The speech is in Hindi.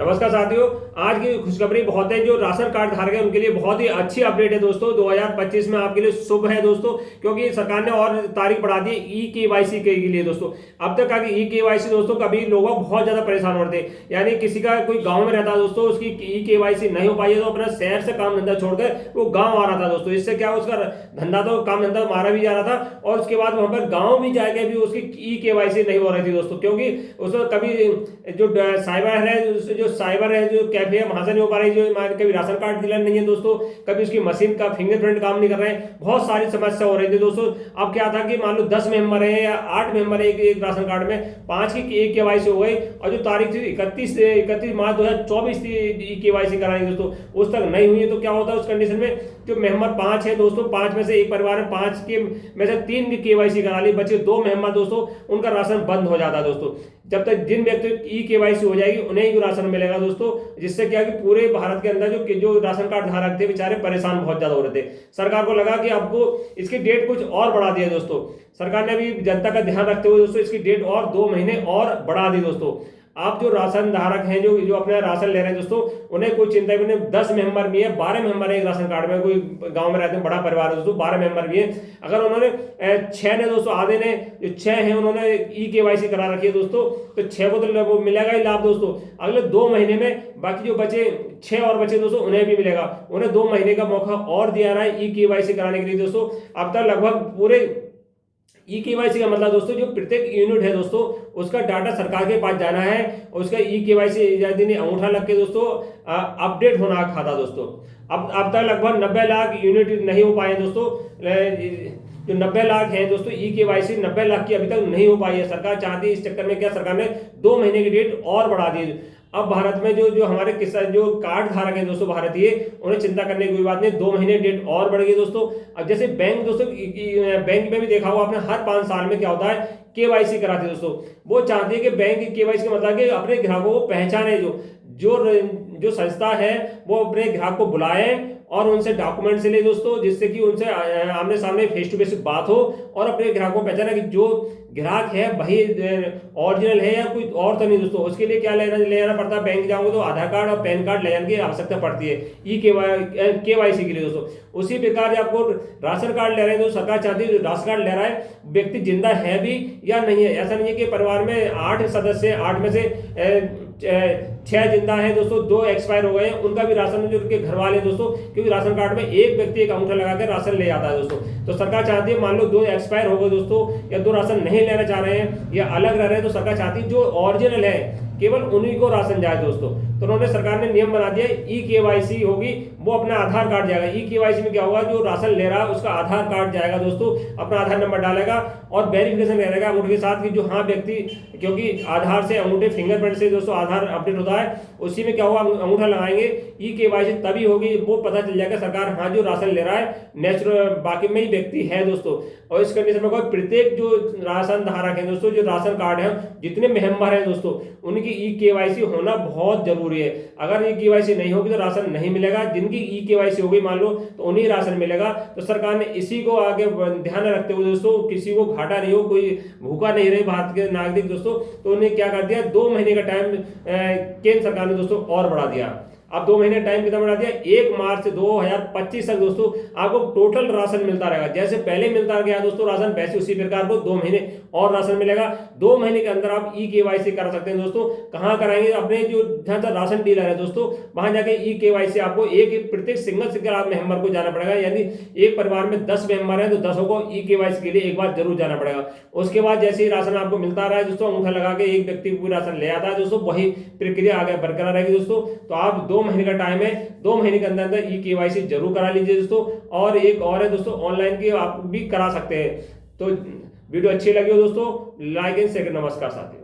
नमस्कार साथियों, आज की खुशखबरी बहुत है। जो राशन कार्ड धारक है उनके लिए बहुत ही अच्छी अपडेट है दोस्तों। 2025 में आपके लिए शुभ है दोस्तों, क्योंकि सरकार ने और तारीख बढ़ा दी ई-केवाईसी के लिए दोस्तों। अब तक का ई-केवाईसी दोस्तों कभी लोग बहुत ज्यादा परेशान हो रहे थे, यानी किसी का कोई गांव में रहता दोस्तों, उसकी ई-केवाईसी नहीं हो पाई है तो अपना शहर से काम धंधा छोड़कर वो गाँव आ रहा था दोस्तों। इससे क्या उसका धंधा तो काम धंधा मारा भी जा रहा था और उसके बाद वहां पर गाँव भी जाके भी उसकी ई-केवाईसी नहीं हो रही थी दोस्तों, क्योंकि उसमें कभी जो साइबर है जो कैफे है वहां से नहीं हो पा रही, जो कभी राशन कार्ड डीलर नहीं है दोस्तों, कभी उसकी मशीन का फिंगरप्रिंट काम नहीं कर रहे हैं, बहुत सारी समस्या हो रही थी दोस्तों। अब क्या था कि मान लो 10 मेंबर है या 8 मेंबर है एक राशन कार्ड में, 5 की एक केवाईसी हो गई और जो तारीख थी 31 मार्च 2024 थी केवाईसी करानी दोस्तों, उस तक नहीं हुई है। तो क्या होता है उस कंडीशन में, जो मेंबर 5 है दोस्तों, 5 में से एक परिवार में 5 के में से 3 की केवाईसी करा ली, बचे 2 मेंबर दोस्तों, उनका राशन बंद हो जाता है दोस्तों। जब तक जिन व्यक्तियों की ई-केवाईसी हो जाएगी उन्हें ही राशन मिलेगा दोस्तों, जिससे क्या कि पूरे भारत के अंदर जो राशन कार्ड धारक थे बेचारे परेशान बहुत ज्यादा हो रहे थे। सरकार को लगा कि आपको इसकी डेट कुछ और बढ़ा दी है दोस्तों। सरकार ने भी जनता का ध्यान रखते हुए दोस्तों इसकी डेट और 2 महीने और बढ़ा दी दोस्तों। आप जो राशन धारक हैं जो अपना राशन ले रहे हैं दोस्तों, उन्हें कोई चिंता भी नहीं। 10 मेंबर भी है, 12 मेंबर है एक राशन कार्ड में, कोई गांव में रहते हैं बड़ा परिवार है दोस्तों, 12 मेंबर भी है। अगर उन्होंने 6 ने दोस्तों, आधे ने जो 6 है उन्होंने ई-केवाईसी करा रखी है दोस्तों, तो 6 को तो वो मिलेगा ही लाभ दोस्तों अगले 2 महीने में। बाकी जो बचे 6 और बचे दोस्तों उन्हें भी मिलेगा। उन्हें 2 महीने का मौका और दिया रहा है ई-केवाईसी कराने के लिए दोस्तों। अब तक लगभग पूरे ई-केवाईसी का मतलब दोस्तों, जो प्रत्येक यूनिट है दोस्तों उसका डाटा सरकार के पास जाना है, उसका ई-केवाईसी अंगूठा लग के दोस्तों अपडेट होना खाता दोस्तों। अब तक लगभग 90 लाख यूनिट नहीं हो पाए दोस्तों। जो 90 लाख है दोस्तों ई-केवाईसी 90 लाख की अभी तक नहीं हो पाई है। सरकार चाहती है, इस चक्कर में क्या सरकार ने 2 महीने की डेट और बढ़ा दी। अब भारत में जो हमारे किसान जो कार्ड धारक हैं दोस्तों भारतीय, उन्हें चिंता करने की कोई बात नहीं, 2 महीने डेट और बढ़ गई दोस्तों। अब जैसे बैंक दोस्तों, बैंक में भी देखा होगा आपने, हर 5 साल में क्या होता है केवाईसी कराती है दोस्तों। वो चाहती है कि बैंक केवाईसी का मतलब कि अपने ग्राहकों को पहचाने, जो संस्था है वो अपने ग्राहक को बुलाए और उनसे डॉक्यूमेंट से ले दोस्तों, जिससे कि उनसे आमने सामने फेस टू फेस बात हो और अपने ग्राहकों को पहचाना कि जो ग्राहक है वही ओरिजिनल है या कोई और तो नहीं दोस्तों। उसके लिए क्या ले जाना पड़ता है, बैंक जाओगे तो आधार कार्ड और पैन कार्ड ले जाने की आवश्यकता पड़ती है केवाईसी के लिए दोस्तों। उसी प्रकार आपको राशन कार्ड ले रहे हैं तो सरकार चाहती है राशन कार्ड ले रहा है व्यक्ति जिंदा है भी या नहीं है। ऐसा नहीं है कि परिवार में 8 सदस्य, 8 में से 6 जिंदा है दोस्तों, 2 एक्सपायर हो गए, उनका भी राशन जो उनके घर वाले दोस्तों, क्योंकि राशन कार्ड में एक व्यक्ति एक अंगूठा लगा कर राशन ले आता है दोस्तों। तो सरकार चाहती है, मान लो 2 एक्सपायर हो गए दोस्तों, या 2 राशन नहीं लेना चाह रहे हैं या अलग रह रहे हैं, तो सरकार चाहती है जो ओरिजिनल है केवल उन्हीं को राशन जाए दोस्तों। तो उन्होंने सरकार ने नियम बना दिया, ई-केवाईसी होगी वो अपना आधार कार्ड जाएगा। ई-केवाईसी में क्या होगा, जो राशन ले रहा है उसका आधार कार्ड जाएगा दोस्तों, अपना आधार नंबर डालेगा और वेरिफिकेशन रहेगा अंगूठे के साथ कि जो हाँ व्यक्ति, क्योंकि आधार से अंगूठे फिंगरप्रिंट से दोस्तों आधार अपडेट होता है, उसी में क्या होगा अंगूठा लगाएंगे, ई-केवाईसी तभी होगी, वो पता चल जाएगा सरकार हाँ जो राशन ले रहा है नेचुरल बाकी में ही व्यक्ति है दोस्तों। और इस कंडीशन में कोई प्रत्येक जो राशन धारक है दोस्तों, जो राशन कार्ड है जितने मेंबर है दोस्तों, उनकी ई-केवाईसी होना बहुत जरूरी है। अगर ई-केवाईसी नहीं होगी तो राशन नहीं मिलेगा। जिनकी ई-केवाईसी होगी मान लो तो उन्हीं राशन मिलेगा। तो सरकार ने इसी को आगे ध्यान रखते हुए दोस्तों, किसी को घाटा नहीं हो, कोई भूखा नहीं रहे भारत के नागरिक दोस्तों, तो उन्हें क्या कर दिया, 2 महीने का टाइम केंद्र सरकार ने दोस्तों और बढ़ा दिया। अब 2 महीने टाइम कितना बढ़ा दिया, 1 मार्च 2025 तक दोस्तों आपको टोटल राशन मिलता रहेगा। जैसे पहले मिलता गया दोस्तों राशन, वैसे उसी प्रकार को 2 महीने और राशन मिलेगा। 2 महीने के अंदर आप ई-केवाईसी कर सकते हैं दोस्तों। कहाँ कराएंगे, अपने जो जहाँ तक राशन डीलर है दोस्तों वहां जाके ई-केवाईसी आपको प्रत्येक सिंगल आप मेंबर को जाना पड़ेगा। यानी एक परिवार में 10 मेंबर है तो 10 को ई-केवाईसी के लिए एक बार जरूर जाना पड़ेगा। उसके बाद जैसे ही राशन आपको मिलता रहा है दोस्तों, अंगूठा लगा के एक व्यक्ति को राशन ले आता है दोस्तों, वही प्रक्रिया आगे बरकरार रहेगी दोस्तों। तो आप 2 महीने का टाइम है, 2 महीने के अंदर अंदर ई-केवाईसी जरूर करा लीजिए दोस्तों। और एक और है दोस्तों, ऑनलाइन की आप भी करा सकते हैं। तो वीडियो अच्छी लगी हो दोस्तों, लाइक एंड शेयर। नमस्कार साथियों।